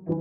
Any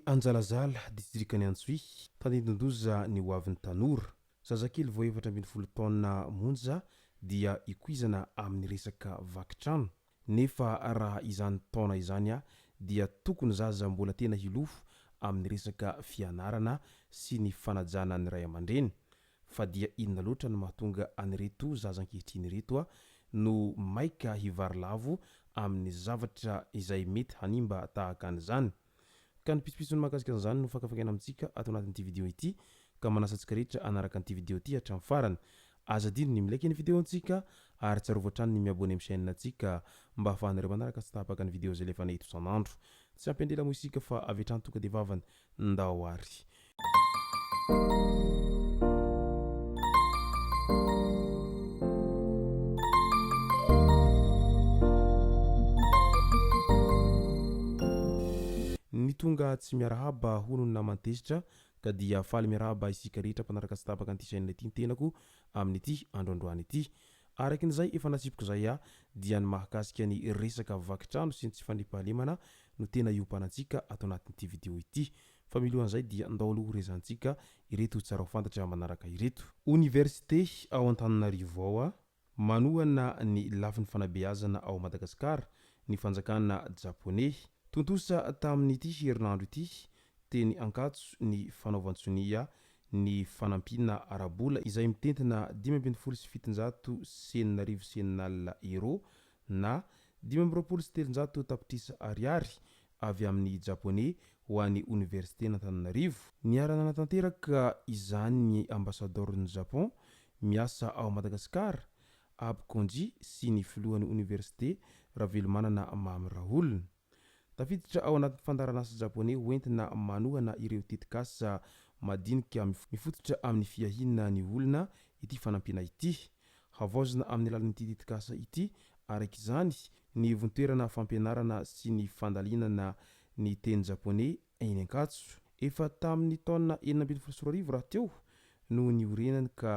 Anjalazala distrikany Antsoy tanindondoza ny hoavin'ny tanora zazakely vao efatra ambin'ny folo taona monja dia ikuizana amin'ny resaka vakitrano nefa raha izany taona izany dia tokony zaza mbola tena hilofo amin'ny resaka fianarana sy ny fanajana ny ray aman-dreny fa dia inona loatra no mahatonga anyreto zazankehitriny reto no maika hivarolavo amin'ny zavatra izay mety hanimba tahaka an'izany ka ny pispisony mahakasika an'izany no fakafakena amintsika ato anatin'ity vidéo ity ka manasantsika rehetra anaraka an'ity vidéo ity hatramin'ny farany azadino ny milaiky ny vidéo antsika ary tsarovy hatrany ny miabone amin'ny chaîne antsika mba ahafahanareo manaraka sy tahapaka ny vidéo zay lefa nahito isan'andro tsy ampendela moa isika fa avy hatrany tonga de vavany ndao ary ny tonga tsy miarahaba hono ny namantezitra ka dia faly miarahaba isika rehetra mpanaraka sy tapaka an'ity chaîne ity ny tenako amin'ity androandroany ity arakin'izay efa natsipiko zay dia ny mahakasika ny resaka vakitrano sy ny tsy fandripahalemana no tena iompanantsika ato anatin'ity vidéo ity fa milohan'izay dia ndao aloha rezantsika ireto tsara ho fantatra manaraka ireto université ao Antananarivo ao manohana ny lafin'ny fanabeazana ao Madagasikara ny fanjakana japonais tontosa tamin'ity herinandro ity teny ankatso ny fanaovantsoniya ny fanampina arabola izay mitentina 5,7 senina euro na 5,7 tapitrisa ariary avy amin'ny japonais ho an'ny université n'Antananarivo niarana natanteraka izany ny ambassadorny Japon miasa ao Madagasikara Abe Konji sy ny filohan'ny université Ravelomanana Mamy Raolina tafiditra ao anatin'ny fandaranasa japonais hoentina manohana ireo tetikasa madinika mifototra amin'ny fiahinana ny olona ity fanampina ity havaozina amin'ny alalan'ity tetikasa ity arak'izany ny vontoerana fampianarana sy ny fandalinana ny teny japonais eny ankatso efa tamin'ny taona 2014 raha teo no niorenany ka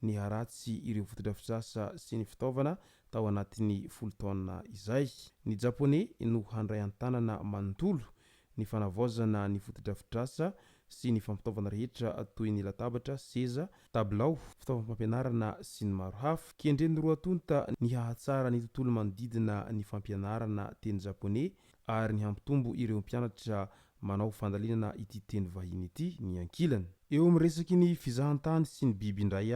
ny haratsy ireo fotodrafitrasa sy ny fitaovana tao anatin'ny folo taona izay ny japonais no handray an-tanana manontolo ny fanavaozana ny fotodrafitrasa sy ny fampitaovana rehetra toy ny latabatra, seza, tabilao, fitaovam-pampianarana sy ny maro hafa kendreny roa tonta ny hahatsara ny tontolo manodidina ny fampianarana teny japonais ary ny hampitombo ireo mpianatra manao fandalinana ity teny vahiny ity ny ankilany eo amin'ny resaky ny fizahantany sy ny biby indray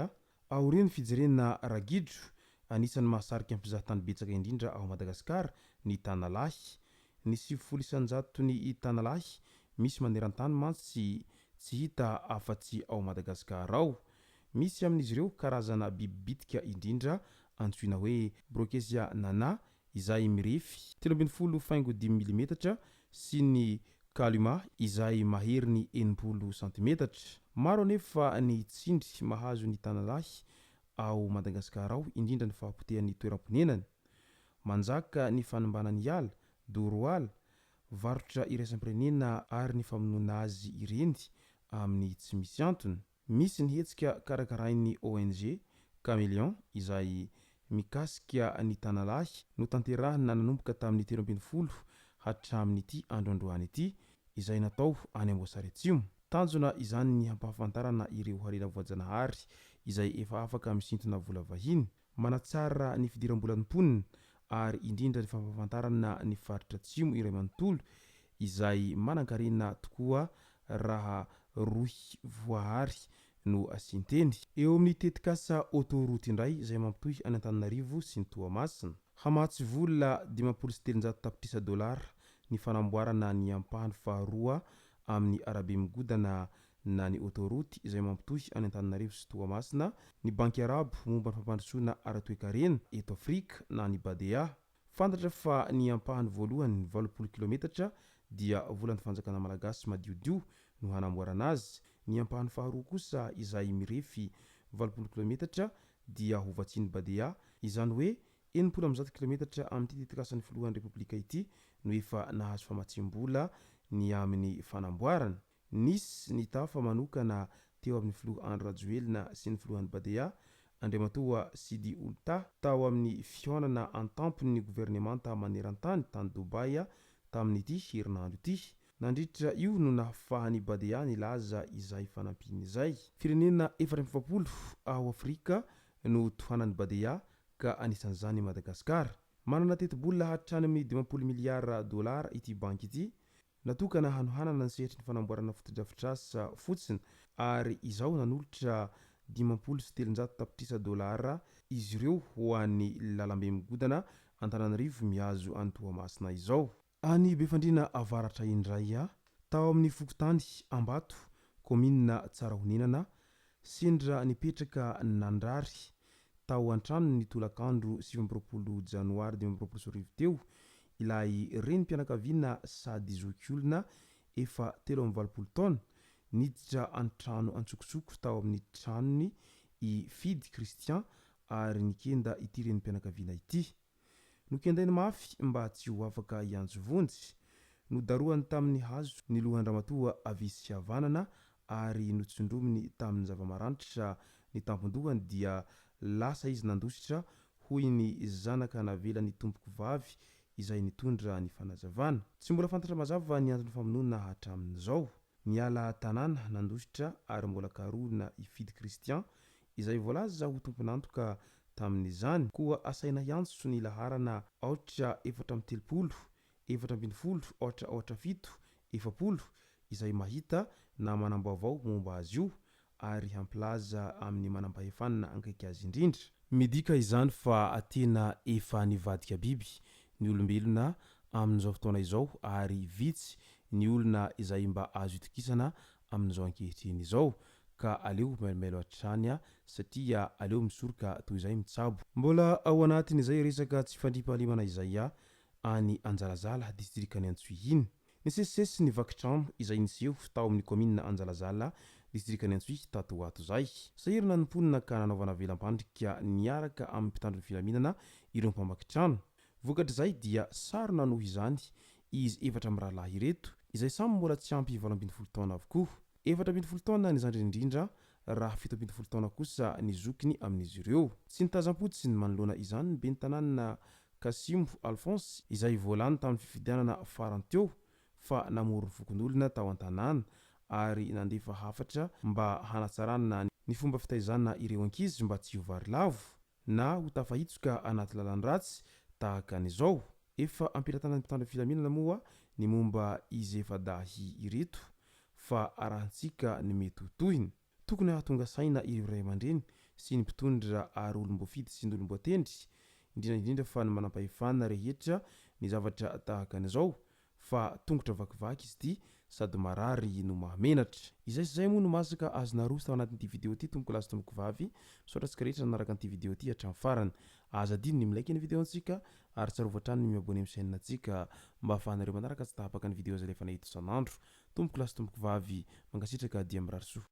aorian'ny fijerena ragidro anisan'ny mahasarika ny mpizahatany betsaka indrindra ao Madagasikara ny tanalahy ny 700 ny tanalahy misy maneran-tany mantsy tsy hita afa-tsy ao Madagasikara ao misy amin'izy ireo karazana biby bitika indrindra antsoina hoe Brookesia nana izay mirefy 13.5 mm sy ny kalima izay maheriny 80 cm maro anefa ny tsindry mahazo ny tanalahy ao Madagasikara ao indrindra ny fahapotehan'ny toeram-ponenany manjaka ny fanombanany ala doroala varotra iraisam-pirenena ary ny famonoana azy ireny amin'ny tsy misy antony misy ny hetsika karakarain'ny ONG Caméléon izay mikasika ny tanalahy no tanterahina nanomboka tamin'ny 13 hatramin'ny ity androandroany ity izay natao any Amboasary Atsimo tanjona izany ny hampahafantarana ireo harena voajanahary izay efa afaka misintona vola vahiny manatsara ny fidiram-bolan'ny mponina ary indrindra ny fampahafantarana ny faritra Atsimo iray manontolo izay manan-karena tokoa raha rohy voahary no asinteny eo amin'ny tetikasa autoroute indray izay mampitohy any Antananarivo sy ny Toamasina hamatsy vola 5,7 tapitrisa dolara ny fanamboarana ny ampahany faharoa amin'ny arabe migodana na ny autoroute izay mampitohy any Antananarivo sy Toamasina ny banky arabo momba ny fampandrosoana ara-toekarena eto Afrika na ny Badea fantatra fa ny ampahany voalohany 80 km dia volan'ny fanjakana malagasy madiodio no hanamboarana azy ny ampahany faharoa kosa izay mirefy 80 km dia hovatsiany Badea izany hoe 60 km amin'ny tetikasany filohan'ny repoblika ity no efa nahazo famatsim-bola ny amin'ny fanamboarana. Nisy ny tafa manokana teo amin'ny filoha Andro Rajoelina sy ny filohan'ny Badea Andriamatoa Sidi Oulta tao amin'ny fihaonana an-tampony gouvernemanta maneran-tany tany Dubai tamin'ity herinandro ity. Nandritra io no nahafahan'ny Badea nilaza izay fanampiny izay. Firenena 450 ao Afrika no tohanan'ny Badea ka anisan'izany Madagasikara. Manana teti-bola hatrany amin'ny 20 miliara dolara ity banky ity, natokana hanohanana ny sehatry ny fanamboarana fotodrafitrasa fotsiny ary izao nanolotra 507 tapitrisa dolara izy ireo ho an'ny lalambe migodana Antananarivo miazo any Toamasina izao. Any Befandriana avaratra indray tao amin'ny Fokotany Ambato, komina Tsarahonenana, sendra nipetraka nandrary tao an-trano ny tolakandro 7 Janoary 2024 teo ilay renim-pianakaviana sady zokiolona efa 320 taona niditra an-trano antsokosoko tao amin'ny tranony i Fidy Christian ary nikenda ity renim-pianakaviana ity. Nokendainy mafy mba tsy ho afaka ianjovonjy, nodaroany tamin'ny hazo ny lohan-dramatoa Avisy Havanana ary notsondrominy tamin'ny zava-maranitra ny tampon-dohany dia lasa izy nandositra hoy ny zanaka navelan'ny tompoko vavy izay nitondra ny fanazavana. Tsy mbola fantatra mazava ny antony famonoana hatramin'izao. Niala tanàna nandositra ary mbola karoana i Fidy Christian izay voalaza ho tompon'antoka tamin'izany koa asaina hiantso ny laharana 430 420 487 izay mahita na manambaovao momba azy io ary hampilaza amin'ny manam-pahefanana ankaiky azy indrindra. Midika izany fa tena efa nivadika biby ny olombelona amin'izao fotoana izao ary vitsy ny olona izay mba azo itokisana amin'izao ankehitriny izao ka aleo melombelo hatrany satria aleo misoroka toy izay mitsabo. Mbola ao anatin'izay resaka tsy fandriam-pahalemana izay any Anjalazala distrikany Antsohiny. Nisesisesy ny vakitrano izay niseho tao amin'ny komina Anjalazala distrikany Antsohy tato ato zay. Sahirana ny mponina ka nanaovana velam-pandrika niaraka amin'ny mpitandro ny filaminana ireo mpamakitrano. Vokatr'izay dia sarona noho izany izy efatra amin'ny rahalahy ireto izay samy mbola tsy ampy 20 taona avokoa. 20 taona ny zandry indrindra raha 70 taona kosa ny zokiny amin'izy ireo. Tsy nitazam-potsiny manoloana izany ny ben'ny tanàna Kasimo Alphonse izay voalany tamin'ny fifidianana farany teo fa namory fokon'olona tao an-tanàna ary nandefa hafatra mba hanatsarana ny fomba fitaizana ireo ankizy mba tsy ho vary lavo na ho tafahitsoka anaty lalan-dratsy tahaka an'izao. Efa ampiratana ny mpitandro filaminana moa ny momba izy efa dahy ireto fa arahantsika ny mety ho tohiny. Tokony hahatonga saina ireo ray aman-dreny sy ny mpitondra ary olom-boafidy sy ny olom-boatendry indrindra fa ny manam-pahefana rehetra ny zavatra tahaka an'izao fa tongotra vakivaky izy ity sady marary no mahamenatra. Izay sy zay moa no masaka azona roso tao anatin'ity video ity tompoko lazy tompoko vavy. Misaotra antsika rehetra nanaraka an'ity video ity hatramin'ny farany. Aza adino ny milaiky ny video antsika ary tsarovatra trano ny miabone amin'ny chaîne antsika mba ahafahanareo manaraka tsy tahapaka ny video izay rehefa nahita isan'andro. Tompoko lazy tompoko vavy mankasitraka dia mirary soa.